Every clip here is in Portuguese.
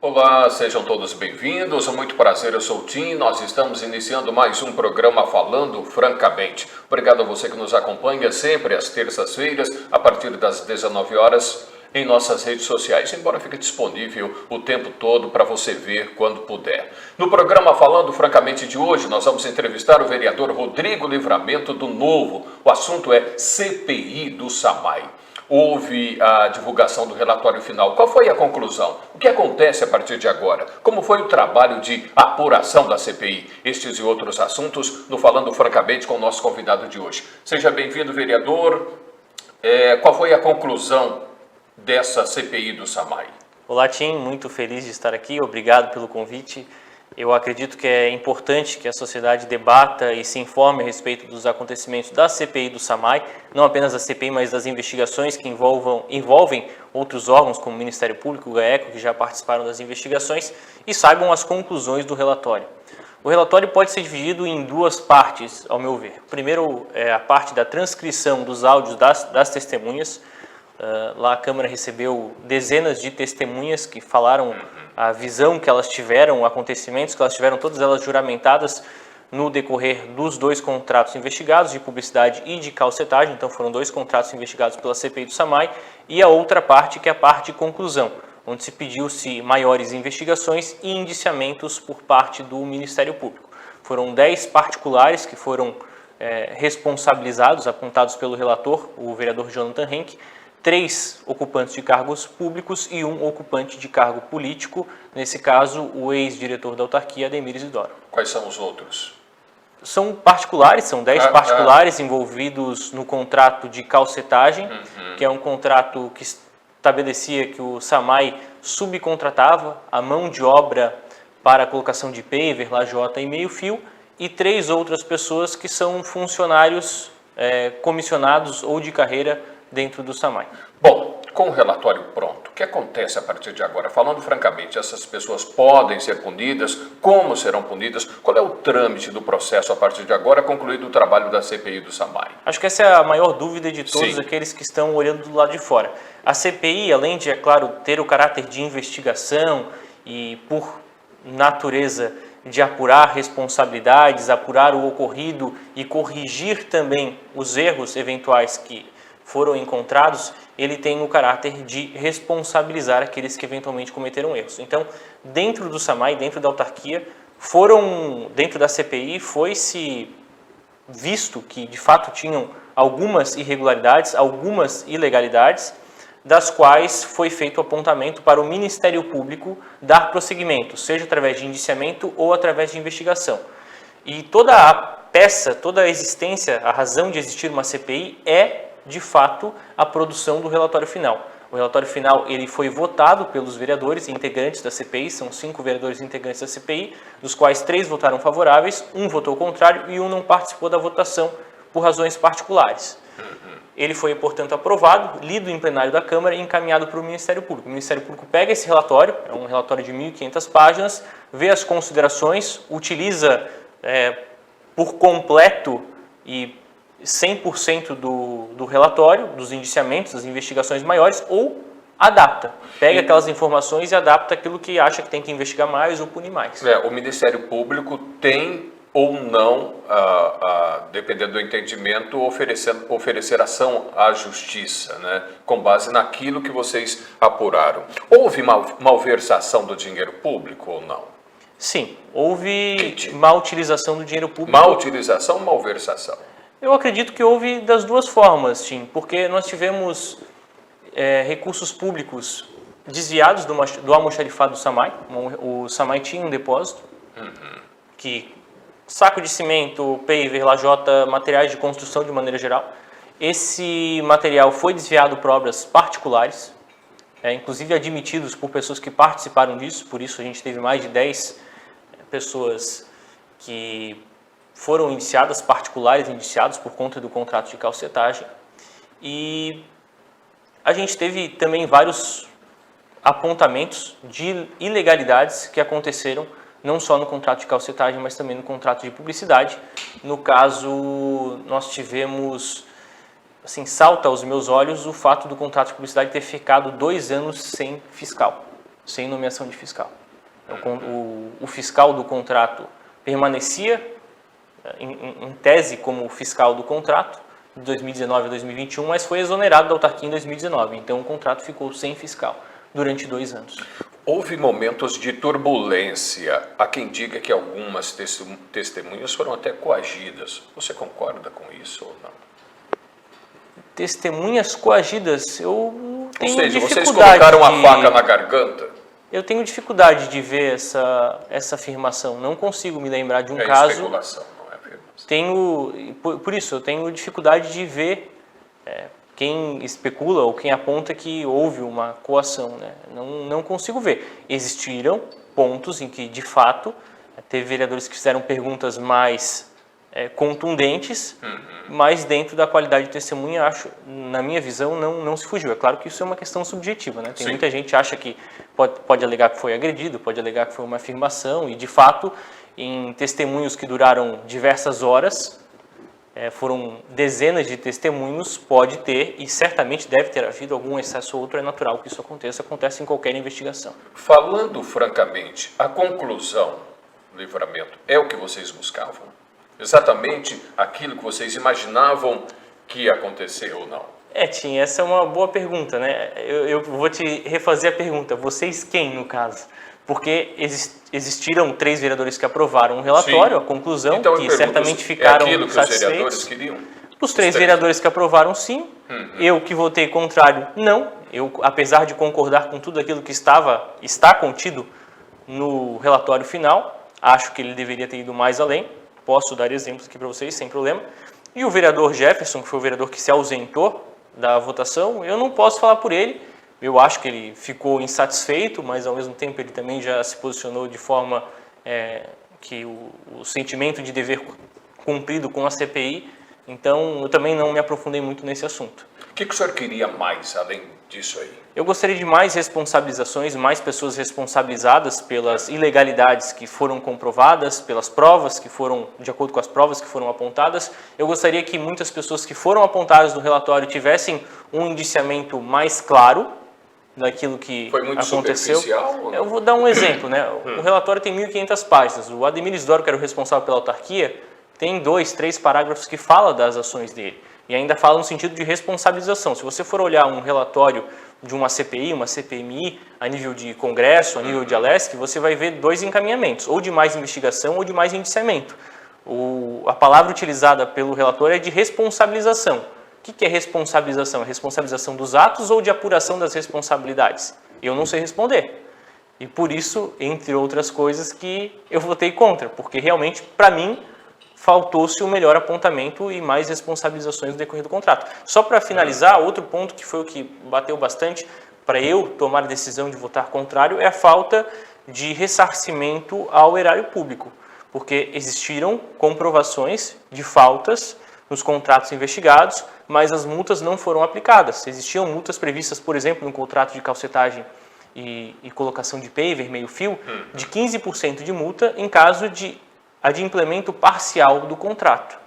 Olá, sejam todos bem-vindos, muito prazer, eu sou o Tim, nós estamos iniciando mais um programa Falando Francamente. Obrigado a você que nos acompanha sempre às terças-feiras, a partir das 19 horas, em nossas redes sociais, embora fique disponível o tempo todo para você ver quando puder. No programa Falando Francamente de hoje, nós vamos entrevistar o vereador Rodrigo Livramento do Novo. O assunto é CPI do SAMAI. Houve a divulgação do relatório final. Qual foi a conclusão? O que acontece a partir de agora? Como foi o trabalho de apuração da CPI? Estes e outros assuntos no Falando Francamente com o nosso convidado de hoje. Seja bem-vindo, vereador. Qual foi a conclusão dessa CPI do SAMAI? Olá, Tim. Muito feliz de estar aqui. Obrigado pelo convite. Eu acredito que é importante que a sociedade debata e se informe a respeito dos acontecimentos da CPI do SAMAI, não apenas da CPI, mas das investigações que envolvem outros órgãos, como o Ministério Público, o GAECO, que já participaram das investigações, e saibam as conclusões do relatório. O relatório pode ser dividido em duas partes, ao meu ver. Primeiro, é a parte da transcrição dos áudios das testemunhas. Lá a Câmara recebeu dezenas de testemunhas que falaram a visão que elas tiveram, acontecimentos que elas tiveram, todas elas juramentadas no decorrer dos dois contratos investigados, de publicidade e de calcetagem. Então foram dois contratos investigados pela CPI do SAMAI, e a outra parte, que é a parte de conclusão, onde se pediu-se maiores investigações e indiciamentos por parte do Ministério Público. Foram 10 particulares que foram responsabilizados, apontados pelo relator, o vereador Jonathan Henke, 3 ocupantes de cargos públicos e 1 ocupante de cargo político, nesse caso o ex-diretor da autarquia, Ademir Isidoro. Quais são os outros? São particulares, são 10 particulares envolvidos no contrato de calcetagem, que é um contrato que estabelecia que o SAMAI subcontratava a mão de obra para a colocação de paver, lajota e meio-fio, e 3 outras pessoas que são funcionários comissionados ou de carreira dentro do SAMAI. Bom, com o relatório pronto, o que acontece a partir de agora? Falando francamente, essas pessoas podem ser punidas? Como serão punidas? Qual é o trâmite do processo a partir de agora, concluído o trabalho da CPI do SAMAI? Acho que essa é a maior dúvida de todos aqueles que estão olhando do lado de fora. A CPI, além de, é claro, ter o caráter de investigação e, por natureza, de apurar responsabilidades, apurar o ocorrido e corrigir também os erros eventuais que foram encontrados, ele tem o caráter de responsabilizar aqueles que eventualmente cometeram erros. Então, dentro do SAMAI, dentro da autarquia, dentro da CPI, foi-se visto que, de fato, tinham algumas irregularidades, algumas ilegalidades, das quais foi feito o apontamento para o Ministério Público dar prosseguimento, seja através de indiciamento ou através de investigação. E toda a peça, toda a existência, a razão de existir uma CPI é, de fato, a produção do relatório final. O relatório final ele foi votado pelos vereadores integrantes da CPI, são 5 vereadores integrantes da CPI, dos quais 3 votaram favoráveis, 1 votou contrário e 1 não participou da votação por razões particulares. Ele foi, portanto, aprovado, lido em plenário da Câmara e encaminhado para o Ministério Público. O Ministério Público pega esse relatório, é um relatório de 1.500 páginas, vê as considerações, utiliza por completo e 100% do relatório, dos indiciamentos, das investigações maiores, ou adapta. Pega aquelas informações e adapta aquilo que acha que tem que investigar mais ou punir mais. O Ministério Público tem ou não, dependendo do entendimento, oferecer ação à Justiça, né, com base naquilo que vocês apuraram. Houve malversação do dinheiro público ou não? Sim, houve má utilização do dinheiro público. Má utilização ou malversação? Eu acredito que houve das duas formas, Tim, porque nós tivemos recursos públicos desviados do almoxarifado do SAMAI. O SAMAI tinha um depósito que saco de cimento, paver, lajota, materiais de construção de maneira geral. Esse material foi desviado para obras particulares, inclusive admitidos por pessoas que participaram disso, por isso a gente teve mais de 10 pessoas que foram indiciadas, particulares indiciados por conta do contrato de calcetagem. E a gente teve também vários apontamentos de ilegalidades que aconteceram não só no contrato de calcetagem, mas também no contrato de publicidade. No caso, nós tivemos, assim, salta aos meus olhos o fato do contrato de publicidade ter ficado 2 anos sem fiscal, sem nomeação de fiscal. O fiscal do contrato permanecia, em tese, como fiscal do contrato, de 2019 a 2021, mas foi exonerado da autarquia em 2019. Então, o contrato ficou sem fiscal durante 2 anos. Houve momentos de turbulência. Há quem diga que algumas testemunhas foram até coagidas. Você concorda com isso ou não? Testemunhas coagidas, eu tenho dificuldade. Ou seja, vocês colocaram a faca na garganta? Eu tenho dificuldade de ver essa afirmação. Não consigo me lembrar de um caso. É especulação, não é afirmação. Por isso, eu tenho dificuldade de ver quem especula ou quem aponta que houve uma coação, né? Não consigo ver. Existiram pontos em que, de fato, teve vereadores que fizeram perguntas mais contundentes, mas dentro da qualidade de testemunha, acho, na minha visão, não se fugiu. É claro que isso é uma questão subjetiva, né? Tem Sim. Muita gente acha que pode alegar que foi agredido, pode alegar que foi uma afirmação, e, de fato, em testemunhos que duraram diversas horas, foram dezenas de testemunhos, pode ter, e certamente deve ter havido algum excesso ou outro, é natural que isso acontece em qualquer investigação. Falando francamente, a conclusão do Livramento é o que vocês buscavam? Exatamente aquilo que vocês imaginavam que ia acontecer ou não? Tim, essa é uma boa pergunta, né? Eu vou te refazer a pergunta. Vocês quem, no caso? Porque existiram 3 vereadores que aprovaram um relatório, sim, a conclusão, então, que certamente ficaram aquilo que satisfeitos. Os vereadores queriam? Os 3 vereadores que aprovaram, sim. Eu que votei contrário, não. Eu, apesar de concordar com tudo aquilo que está contido no relatório final, acho que ele deveria ter ido mais além. Posso dar exemplos aqui para vocês, sem problema. E o vereador Jefferson, que foi o vereador que se ausentou da votação, eu não posso falar por ele. Eu acho que ele ficou insatisfeito, mas ao mesmo tempo ele também já se posicionou de forma que o sentimento de dever cumprido com a CPI. Então, eu também não me aprofundei muito nesse assunto. O que o senhor queria mais além disso aí? Eu gostaria de mais responsabilizações, mais pessoas responsabilizadas pelas ilegalidades que foram comprovadas, pelas provas que foram, de acordo com as provas que foram apontadas. Eu gostaria que muitas pessoas que foram apontadas no relatório tivessem um indiciamento mais claro daquilo que foi muito aconteceu. Superficial? Eu vou dar um exemplo, né? O relatório tem 1.500 páginas. O Ademir Isidoro, que era o responsável pela autarquia, tem 2, 3 parágrafos que falam das ações dele. E ainda fala no sentido de responsabilização. Se você for olhar um relatório de uma CPI, uma CPMI, a nível de Congresso, a nível de Alesc, você vai ver 2 encaminhamentos, ou de mais investigação ou de mais indiciamento. A palavra utilizada pelo relator é de responsabilização. O que é responsabilização? É responsabilização dos atos ou de apuração das responsabilidades? Eu não sei responder. E por isso, entre outras coisas, que eu votei contra, porque realmente, para mim, faltou-se o melhor apontamento e mais responsabilizações no decorrer do contrato. Só para finalizar, outro ponto que foi o que bateu bastante para eu tomar a decisão de votar contrário é a falta de ressarcimento ao erário público, porque existiram comprovações de faltas nos contratos investigados, mas as multas não foram aplicadas. Existiam multas previstas, por exemplo, no contrato de calcetagem e colocação de paver, meio-fio, de 15% de multa em caso de adimplemento parcial do contrato.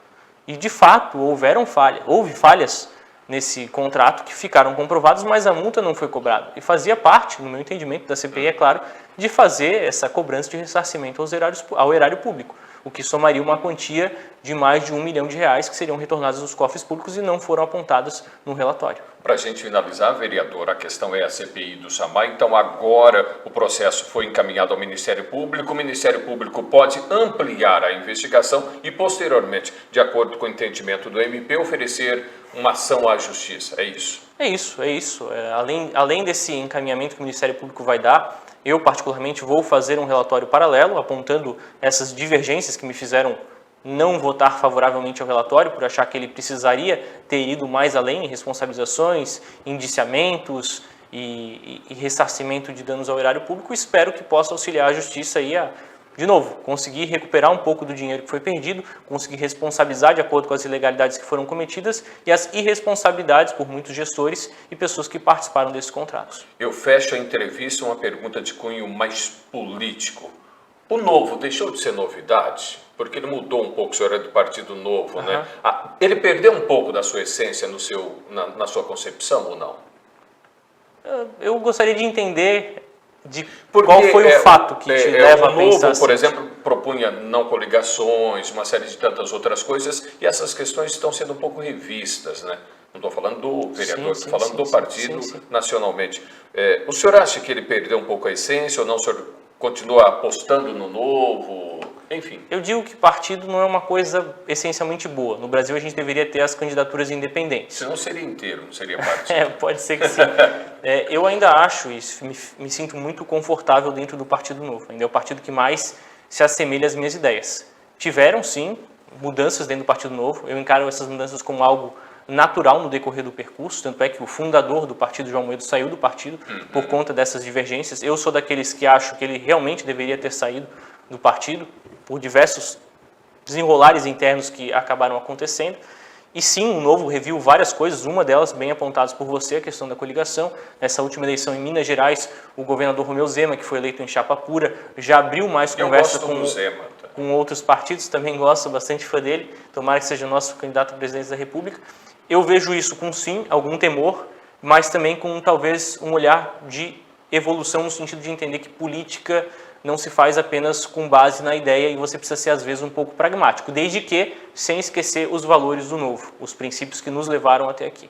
E, de fato, houve falhas nesse contrato que ficaram comprovadas, mas a multa não foi cobrada. E fazia parte, no meu entendimento, da CPI, é claro, de fazer essa cobrança de ressarcimento ao erário público, o que somaria uma quantia de mais de R$1 milhão que seriam retornadas aos cofres públicos e não foram apontadas no relatório. Para a gente finalizar, vereador, a questão é a CPI do SAMAI, então agora o processo foi encaminhado ao Ministério Público, o Ministério Público pode ampliar a investigação e, posteriormente, de acordo com o entendimento do MP, oferecer uma ação à Justiça, é isso? É isso. Além desse encaminhamento que o Ministério Público vai dar, eu, particularmente, vou fazer um relatório paralelo, apontando essas divergências que me fizeram não votar favoravelmente ao relatório, por achar que ele precisaria ter ido mais além em responsabilizações, indiciamentos e ressarcimento de danos ao erário público. Espero que possa auxiliar a Justiça aí a, de novo, conseguir recuperar um pouco do dinheiro que foi perdido, conseguir responsabilizar de acordo com as ilegalidades que foram cometidas e as irresponsabilidades por muitos gestores e pessoas que participaram desses contratos. Eu fecho a entrevista uma pergunta de cunho mais político. O Novo deixou de ser novidade? Porque ele mudou um pouco, o senhor é do Partido Novo, né? Ele perdeu um pouco da sua essência na sua concepção ou não? Eu gostaria de entender qual foi o fato que te leva a pensar Novo, por assim. exemplo, propunha não coligações, uma série de tantas outras coisas, e essas questões estão sendo um pouco revistas, né? Não estou falando do vereador, estou falando do partido nacionalmente. O senhor acha que ele perdeu um pouco a essência ou não? O senhor continua apostando no Novo? Enfim. Eu digo que partido não é uma coisa essencialmente boa. No Brasil, a gente deveria ter as candidaturas independentes. Senão seria inteiro, não seria partido. Pode ser que sim. Eu ainda acho isso, me sinto muito confortável dentro do Partido Novo. Ainda é o partido que mais se assemelha às minhas ideias. Tiveram, sim, mudanças dentro do Partido Novo. Eu encaro essas mudanças como algo natural no decorrer do percurso, tanto é que o fundador do partido, João Moedo, saiu do partido por conta dessas divergências. Eu sou daqueles que acho que ele realmente deveria ter saído do partido por diversos desenrolares internos que acabaram acontecendo. E sim, o Novo reviu várias coisas, uma delas bem apontadas por você, a questão da coligação. Nessa última eleição em Minas Gerais, o governador Romeu Zema, que foi eleito em chapa pura, já abriu mais conversa com outros partidos, também gosto bastante fã dele, tomara que seja o nosso candidato a presidente da República. Eu vejo isso com, sim, algum temor, mas também com talvez um olhar de evolução no sentido de entender que política não se faz apenas com base na ideia e você precisa ser, às vezes, um pouco pragmático, desde que sem esquecer os valores do Novo, os princípios que nos levaram até aqui.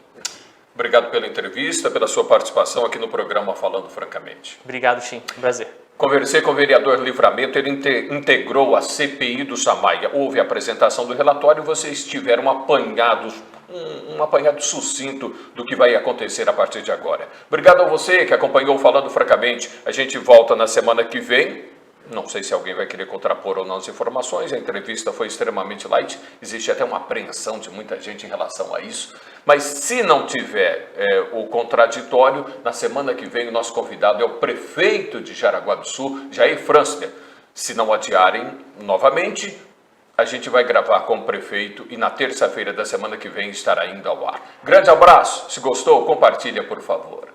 Obrigado pela entrevista, pela sua participação aqui no programa Falando Francamente. Obrigado, Tim. Um prazer. Conversei com o vereador Livramento, ele integrou a CPI do Samaia. Houve a apresentação do relatório e vocês tiveram um apanhado sucinto do que vai acontecer a partir de agora. Obrigado a você que acompanhou Falando Francamente. A gente volta na semana que vem. Não sei se alguém vai querer contrapor ou não as informações. A entrevista foi extremamente light. Existe até uma apreensão de muita gente em relação a isso. Mas se não tiver o contraditório, na semana que vem o nosso convidado é o prefeito de Jaraguá do Sul, Jair Franzler. Se não adiarem novamente, a gente vai gravar com o prefeito e na terça-feira da semana que vem estará indo ao ar. Grande abraço. Se gostou, compartilha, por favor.